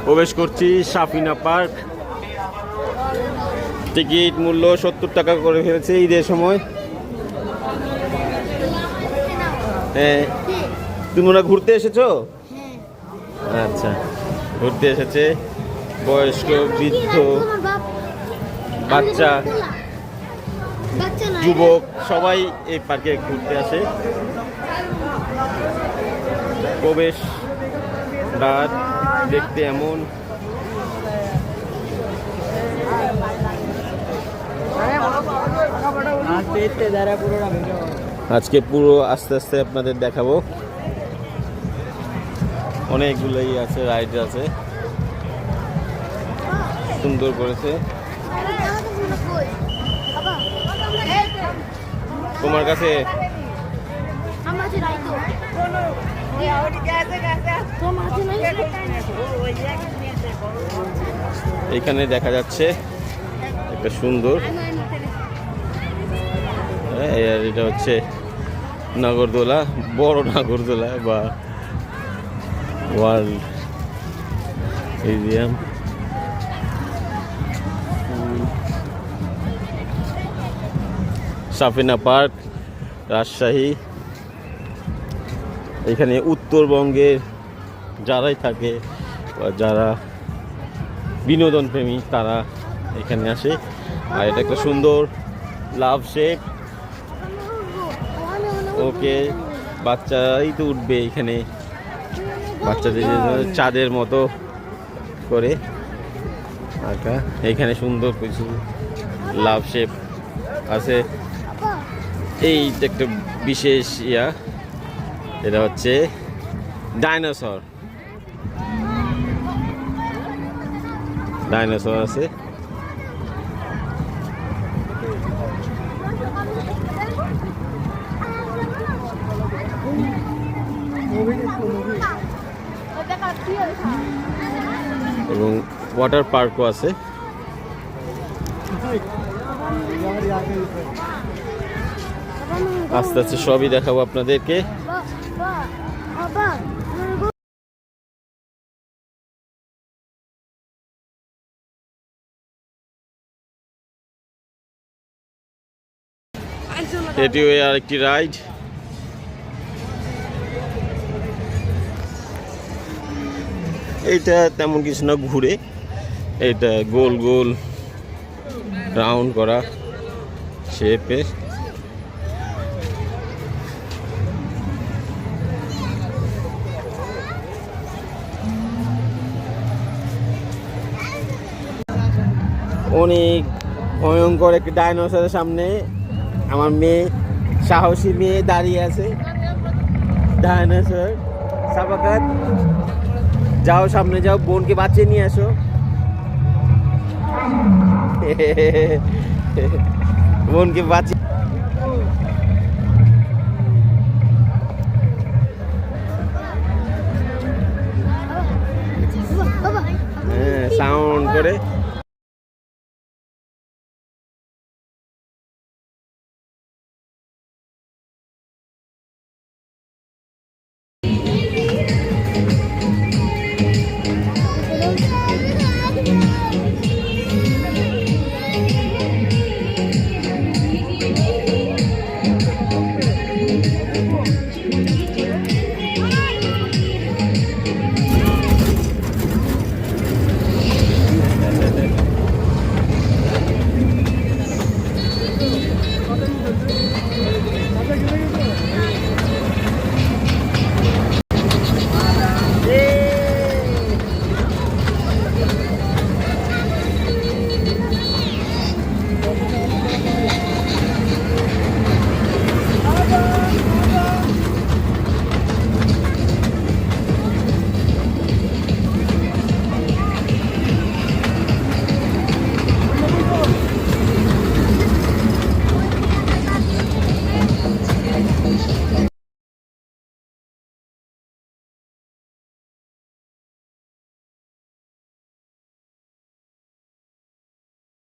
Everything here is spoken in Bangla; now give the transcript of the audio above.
প্রবেশ করছি সাফিনা পার্ক। টিকিট মূল্য 70 টাকা করে ফেলেছে ঈদের সময়। হ্যাঁ, তোমরা ঘুরতে এসেছো? আচ্ছা, ঘুরতে এসেছে বয়স্ক, বৃদ্ধ, বাচ্চা, যুবক সবাই এই পার্কে ঘুরতে আসে। প্রবেশ দ্বার দেখতে এমন। আজকে পুরো আস্তে আস্তে আপনাদের দেখাবো। অনেকগুলোই আছে, রাইড আছে, সুন্দর করেছে। তোমার কাছে এখানে দেখা যাচ্ছে একটা সুন্দর, এটা হচ্ছে নাগরদোলা, বড় নাগরদোলা বা world museum. Safina park, Rajshahi. এখানে উত্তরবঙ্গের যারাই থাকে বা যারা বিনোদন প্রেমী তারা এখানে আসে। আর এটা একটা সুন্দর লাভ শেপ। ওকে, বাচ্চাই তো উঠবে এখানে, বাচ্চাদের চাঁদের মতো করে আঁকা। এখানে সুন্দর কিছু লাভ শেপ আছে। এই একটা বিশেষ এটা হচ্ছে ডাইনোসর আছে। এবং ওয়াটার পার্কও আছে। আস্তে আস্তে সবই দেখাবো আপনাদেরকে। এটিও আরেকটি রাইড। এইটা তেমন কিছু না, ঘুরে এটা গোল গোল রাউন্ড করা শেপের। অনেক ভয়ঙ্কর একটি ডাইনোসরের সামনে আমার মেয়ে, সাহসী মেয়ে দাঁড়িয়ে আছে। ডাইনোসর, সাবাকাত, যাও সামনে যাও, বোনকে বাঁচিয়ে নিয়ে আসো। বোনকে বাঁচিয়ে সাউন্ড করে